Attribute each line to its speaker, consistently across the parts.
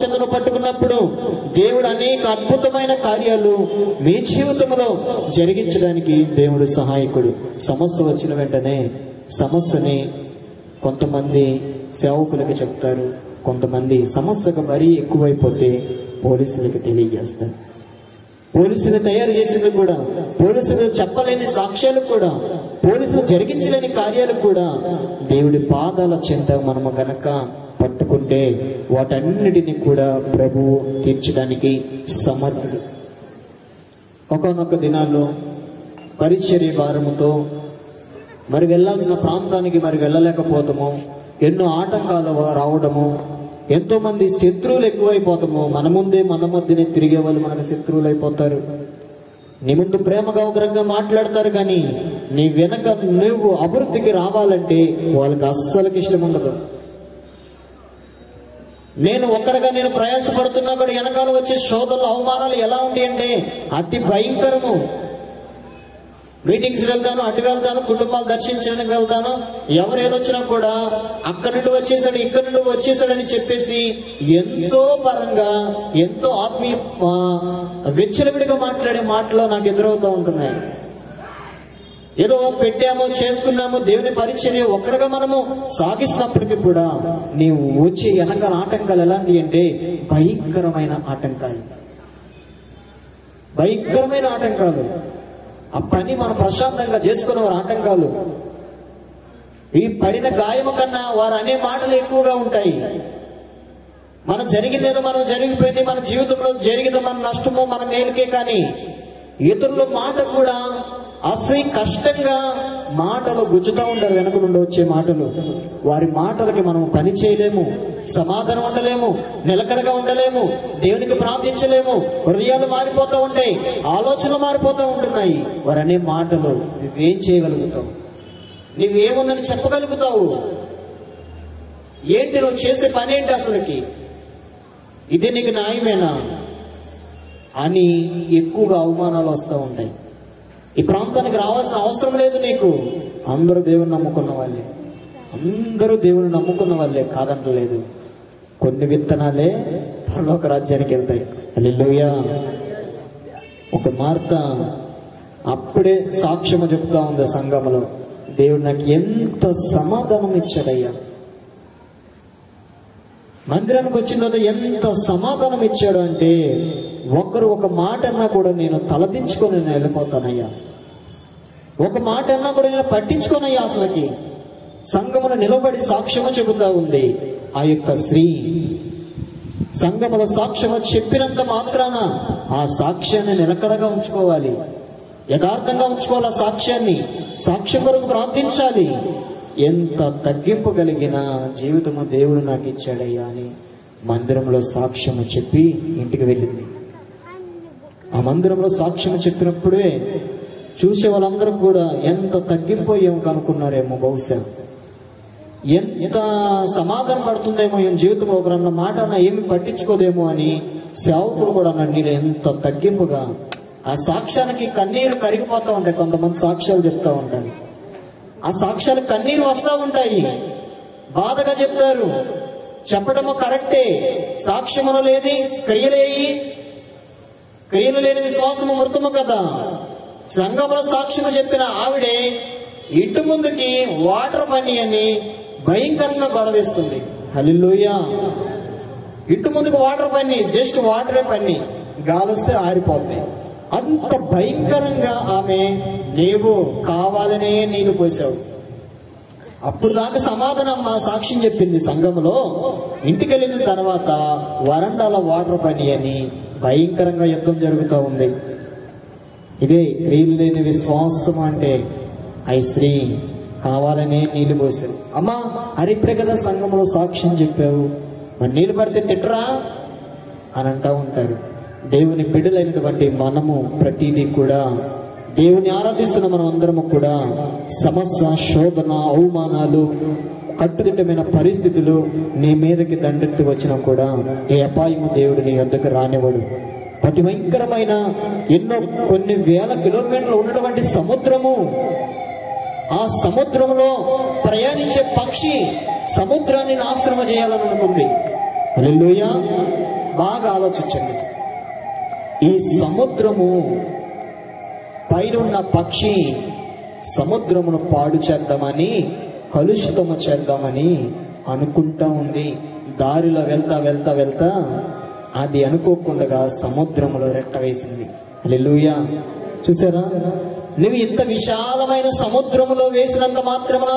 Speaker 1: చెందును పట్టుకున్నప్పుడు దేవుడు అనేక అద్భుతమైన కార్యాలు మీ జీవితంలో జరిగించడానికి దేవుడు సహాయకుడు. సమస్య వచ్చిన వెంటనే సమస్యని కొంతమంది సేవకులకి చెప్తారు, కొంతమంది సమస్యకు మరీ ఎక్కువైపోతే పోలీసులకు తెలియజేస్తారు. పోలీసులు తయారు చేసింది కూడా, పోలీసులు చెప్పలేని సాక్ష్యాలు కూడా, పోలీసులు జరిగించలేని కార్యాలు కూడా దేవుడి పాదాల చెంత మనము గనక పట్టుకుంటే వాటన్నిటిని కూడా ప్రభువు తీర్చడానికి సమర్థుడు. ఒకానొక దినాల్లో పరిచర్య భారముతో మరి వెళ్ళాల్సిన ప్రాంతానికి మరి వెళ్ళలేకపోతాము, ఎన్నో ఆటంకాలు రావడము, ఎంతో మంది శత్రువులు ఎక్కువైపోతాము. మన ముందే మన మధ్యనే తిరిగే వాళ్ళు మనకు శత్రువులు అయిపోతారు. నీ ముందు ప్రేమగా ఉగ్రంగా మాట్లాడతారు, కానీ నీ వెనక నువ్వు అభివృద్ధికి రావాలంటే వాళ్ళకి అస్సలకి ఇష్టం ఉండదు. నేను ప్రయాసపడుతున్నా కూడా వెనకాల వచ్చే శోధనలు అవమానాలు ఎలా ఉంటాయి అంటే అతి భయంకరము. మీటింగ్స్ వెళ్తాను, అటు వెళ్తాను, కుటుంబాలు దర్శించడానికి వెళ్తాను, ఎవరు ఏదొచ్చినా కూడా అక్కడి నుండి వచ్చేసాడు, ఇక్కడి నుండి వచ్చేసాడని చెప్పేసి ఎంతో పరంగా ఎంతో ఆత్మీయ విచ్చలవిడిగా మాట్లాడే మాటలు నాకు ఎదురవుతూ ఉంటున్నాయి. ఏదో పెట్టాము, చేసుకున్నాము, దేవుని పరిచర్య ఒక్కడగా మనము సాగిస్తున్నప్పటికీ కూడా నీవు వచ్చే వెనకాల ఆటంకాలు ఎలాంటి అంటే భయంకరమైన ఆటంకాలు, భయంకరమైన ఆటంకాలు. ఆ పని మనం ప్రశాంతంగా చేసుకునే వారు ఆటంకాలు. ఈ పడిన గాయము కన్నా వారు అనే మాటలు ఎక్కువగా ఉంటాయి. మనం జరిగిందేదో మనం జరిగిపోయింది, మన జీవితంలో జరిగిందో మన నష్టమో మన మేలుకే, కానీ ఇతరుల మాట కూడా అసలు కష్టంగా మాటలు గుచ్చుతూ ఉంటారు. వెనక నుండి వచ్చే మాటలు, వారి మాటలకి మనం పని చేయలేము, సమాధానం ఉండలేము, నిలకడగా ఉండలేము, దేవునికి ప్రార్థించలేము. హృదయాలు మారిపోతూ ఉంటాయి, ఆలోచనలు మారిపోతూ ఉంటున్నాయి. వారు అనే మాటలు నువ్వేం చేయగలుగుతావు? నువ్వేముందని చెప్పగలుగుతావు? ఏంటి నువ్వు చేసే పని ఏంటి అసలుకి? ఇది నీకు న్యాయమేనా అని ఎక్కువగా అవమానాలు వస్తూ ఉంటాయి. ఈ ప్రాంతానికి రావాల్సిన అవసరం లేదు నీకు. అందరూ దేవుని నమ్ముకున్న వాళ్ళే, అందరూ దేవుని నమ్ముకున్న వాళ్ళే, కాదంటలేదు. కొన్ని విత్తనాలే పరలోక రాజ్యానికి వెళ్తాయి. హల్లెలూయా. ఒక మార్త అప్పుడే సాక్ష్యము చెప్తా ఉంది సంఘములో, దేవుడు నాకు ఎంత సమాధానం ఇచ్చాడయ్యా, మందిరానికి వచ్చిన తర్వాత ఎంత సమాధానం ఇచ్చాడు అంటే ఒకరు ఒక మాట అన్నా కూడా నేను తలదించుకొని నేను వెళ్ళిపోతానయ్యా, ఒక మాట అన్నా కూడా నేను పట్టించుకోనయ్యా. అసలుకి సంఘమును నిలబడి సాక్ష్యము చెబుతా ఉంది. ఆ యొక్క స్త్రీ సంఘములో సాక్ష్యము చెప్పినంత మాత్రాన ఆ సాక్ష్యాన్ని నిలకడగా ఉంచుకోవాలి, యథార్థంగా ఉంచుకోవాలి. ఆ సాక్ష్యాన్ని, సాక్ష్యం కొరకు ప్రార్థించాలి. ఎంత తగ్గింపు కలిగిన జీవితము దేవుడు నాకు ఇచ్చాడయ్యా అని మందిరంలో సాక్ష్యము చెప్పి ఇంటికి వెళ్ళింది. ఆ మందిరంలో సాక్ష్యము చెప్పినప్పుడే చూసే వాళ్ళందరూ కూడా ఎంత తగ్గింపు ఏమో కనుక్కున్నారేమో, బహుశా ఎంత సమాధానం పడుతుందేమో ఏం జీవితంలో, ఒకరన్న మాట అన్న ఏమి పట్టించుకోదేమో అని సేవకులు కూడా నీళ్ళు ఎంత తగ్గింపుగా. ఆ సాక్ష్యానికి కన్నీరు కరిగిపోతూ ఉంటాయి. కొంతమంది సాక్ష్యాలు చెప్తా ఉంటారు, ఆ సాక్ష్యాలు కన్నీరు వస్తూ ఉంటాయి, బాధగా చెప్తారు. చెప్పడము కరెక్టే, సాక్ష్యమును లేది క్రియలేయి, క్రియలు లేని విశ్వాసము మృతము కదా. సంఘంలో సాక్ష్యము చెప్పిన ఆవిడే ఇంటి ముందుకి వాటర్ పని అని భయంకరంగా గొడవేస్తుంది. హల్లెలూయా. ఇంటి ముందుకు వాటర్ పని, జస్ట్ వాటరే పని, గాలొస్తే ఆరిపోద్ది. అంత భయంకరంగా ఆమె, నీవు కావాలనే నీళ్లు పోసావు. అప్పుడు దాకా సమాధానం మా సాక్ష్యం చెప్పింది సంఘంలో. ఇంటికి వెళ్ళిన తర్వాత వరండాల వాటర్ పని అని భయంకరంగా యుద్ధం జరుగుతూ ఉంది. ఇదే క్రియలు లేని విశ్వాసం అంటే. ఐ స్త్రీ కావాలనే నీళ్లు పోసావు. అమ్మా హరిప్రే కదా సంఘంలో సాక్ష్యం చెప్పావు, మరి నీళ్లు పడితే తిట్టరా అని అంటూ ఉంటారు. దేవుని బిడ్డలైనటువంటి మనము ప్రతిదీ కూడా, దేవుని ఆరాధిస్తున్న మనం అందరము కూడా సమస్య, శోధన, అవమానాలు, కట్టుదిట్టమైన పరిస్థితులు నీ మీదకి దండెత్తి వచ్చినా కూడా ఏ అపాయము దేవుడు నీ వద్దకు రానివ్వడు. అతి భయంకరమైన ఎన్నో కొన్ని వేల కిలోమీటర్లు ఉన్నటువంటి సముద్రము, ఆ సముద్రంలో ప్రయాణించే పక్షి సముద్రాన్ని నాశనం చేయాలని అనుకుంది. హల్లెలూయా. బాగా ఆలోచించండి. ఈ సముద్రము పైనున్న పక్షి సముద్రమును పాడు చేద్దామని, కలుషితము చేద్దామని అనుకుంటా ఉంది. దారిలో వెళ్తా వెళ్తా వెళ్తా అది అనుకోకుండా సముద్రములో రెట్ట వేసింది. హల్లెలూయా. చూసారా, నువ్వు ఇంత విశాలమైన సముద్రములో వేసినంత మాత్రమున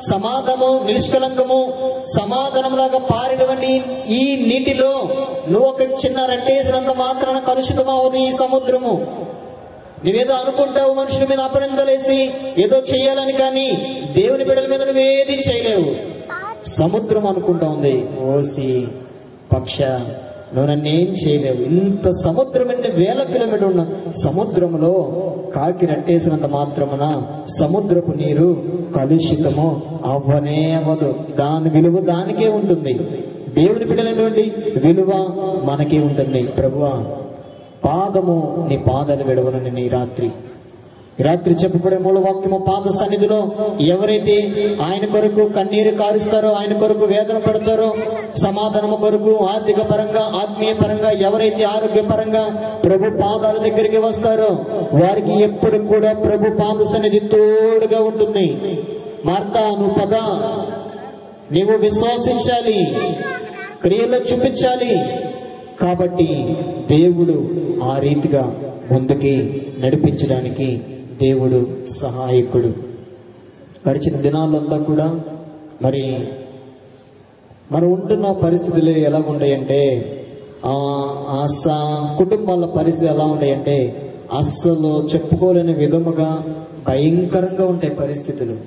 Speaker 1: సమాధము నిష్కలంకము సమాధానంలాగా పారినటువంటి ఈ నీటిలో నువ్వు ఒక చిన్న రెట్టేసినంత మాత్రాన కలుషితమవుతుంది ఈ సముద్రము. నువ్వేదో అనుకుంటావు, మనుషుల మీద అపనిందలేసి ఏదో చేయాలని, కానీ దేవుని బిడ్డల మీద నువ్వేది చేయలేవు. సముద్రం అనుకుంటా ఉంది, ఓసి పక్ష నువ్వు నన్నేం చేయలేవు. ఇంత సముద్రం అంటే 1000 కిలోమీటర్ ఉన్న సముద్రంలో కాకి రట్టేసినంత మాత్రమున సముద్రపు నీరు కలుషితము అవ్వనే అవ్వదు. దాని విలువ దానికే ఉంటుంది. దేవుని బిడ్డలైనటువంటి విలువ మనకే ఉంటుంది. ప్రభువా, పాదము నీ పాదాలు విడవను నీ రాత్రి చెప్పబడే మూల వాక్యము, పాద సన్నిధిలో ఎవరైతే ఆయన కొరకు కన్నీరు కారుస్తారో, ఆయన కొరకు వేదన పడతారో, సమాధానము కొరకు ఆర్థిక పరంగా ఆత్మీయ పరంగా ఎవరైతే ఆరోగ్య పరంగా ప్రభు పాదాల దగ్గరికి వస్తారో వారికి ఎప్పుడు కూడా ప్రభు పాద సన్నిధి తోడుగా ఉంటుంది. మార్తా, నువ్వు పద, నీవు విశ్వాసించాలి, క్రియలో చూపించాలి. కాబట్టి దేవుడు ఆ రీతిగా ముందుకి నడిపించడానికి దేవుడు సహాయకుడు. గడిచిన దినాలంతా కూడా మరి మనం ఉంటున్న పరిస్థితులు ఎలా ఉంటాయంటే, కుటుంబాల పరిస్థితులు ఎలా ఉంటాయంటే అస్సలు చెప్పుకోలేని విధముగా భయంకరంగా ఉంటాయి పరిస్థితులు.